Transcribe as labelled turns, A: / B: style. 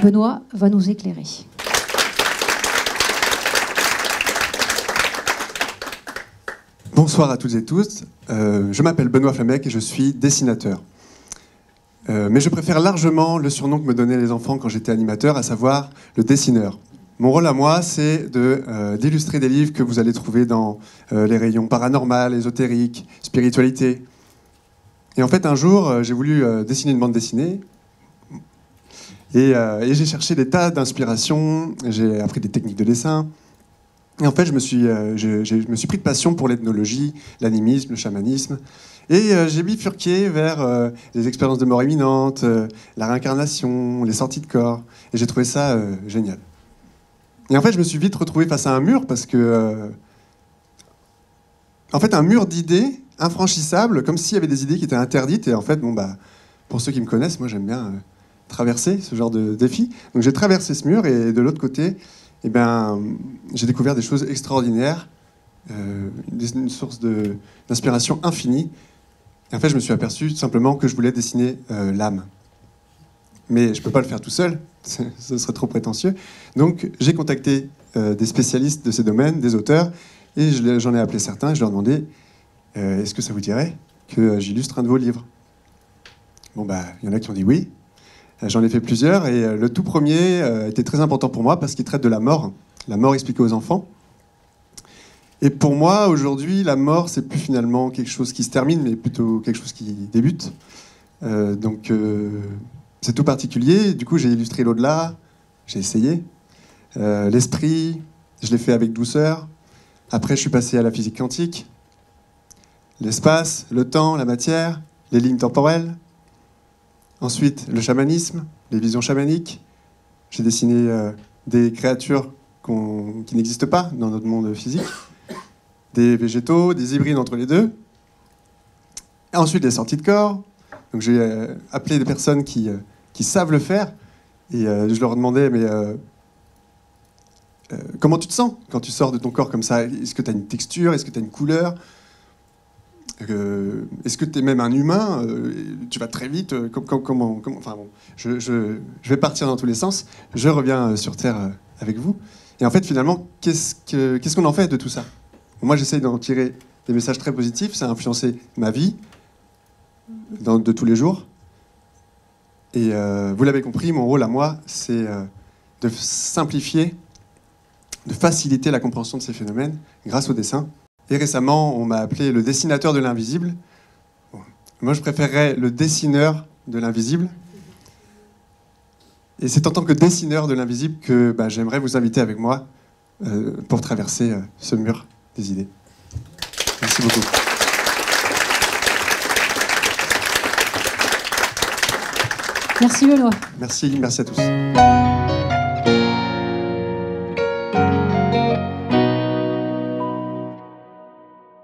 A: Benoît va nous éclairer.
B: Bonsoir à toutes et tous. Je m'appelle Benoît Flamec et je suis dessinateur. Mais je préfère largement le surnom que me donnaient les enfants quand j'étais animateur, à savoir le dessineur. Mon rôle à moi, c'est d'illustrer des livres que vous allez trouver dans les rayons paranormal, ésotérique, spiritualité. Et en fait, un jour, j'ai voulu dessiner une bande dessinée. Et j'ai cherché des tas d'inspirations, j'ai appris des techniques de dessin. Et en fait, je me suis pris de passion pour l'ethnologie, l'animisme, le chamanisme. Et j'ai bifurqué vers les expériences de mort imminente, la réincarnation, les sorties de corps. Et j'ai trouvé ça génial. Et en fait, je me suis vite retrouvé face à un mur parce que... en fait, un mur d'idées infranchissable, comme s'il y avait des idées qui étaient interdites. Et en fait, pour ceux qui me connaissent, moi j'aime bien traverser ce genre de défi. Donc j'ai traversé ce mur et de l'autre côté, j'ai découvert des choses extraordinaires, une source d'inspiration infinie. Et en fait, je me suis aperçu simplement que je voulais dessiner l'âme. Mais je ne peux pas le faire tout seul, ce serait trop prétentieux. Donc j'ai contacté des spécialistes de ces domaines, des auteurs, et j'en ai appelé certains et je leur ai demandé est-ce que ça vous dirait que j'illustre un de vos livres? Bon, il y en a qui ont dit oui. J'en ai fait plusieurs et le tout premier était très important pour moi parce qu'il traite de la mort expliquée aux enfants. Et pour moi, aujourd'hui, la mort, c'est plus finalement quelque chose qui se termine, mais plutôt quelque chose qui débute. Donc, c'est tout particulier. Du coup, j'ai illustré l'au-delà, j'ai essayé. L'esprit, je l'ai fait avec douceur. Après, je suis passé à la physique quantique. L'espace, le temps, la matière, les lignes temporelles. Ensuite, le chamanisme, les visions chamaniques. J'ai dessiné des créatures qui n'existent pas dans notre monde physique. Des végétaux, des hybrides entre les deux. Et ensuite, les sorties de corps. Donc, j'ai appelé des personnes qui savent le faire. Et je leur demandais, mais comment tu te sens quand tu sors de ton corps comme ça? Est-ce que tu as une texture? Est-ce que tu as une couleur? Est-ce que tu es même un humain? Tu vas très vite. Comment enfin bon, je vais partir dans tous les sens. Je reviens sur Terre avec vous. Et en fait, finalement, qu'est-ce qu'on en fait de tout ça? Moi, j'essaye d'en tirer des messages très positifs. Ça a influencé ma vie de tous les jours. Et vous l'avez compris, mon rôle à moi, c'est de simplifier, de faciliter la compréhension de ces phénomènes grâce au dessin. Et récemment, on m'a appelé le dessinateur de l'invisible. Bon, moi, je préférerais le dessineur de l'invisible. Et c'est en tant que dessineur de l'invisible que j'aimerais vous inviter avec moi pour traverser ce mur des idées. Merci beaucoup.
A: Merci Benoît.
B: Merci à tous.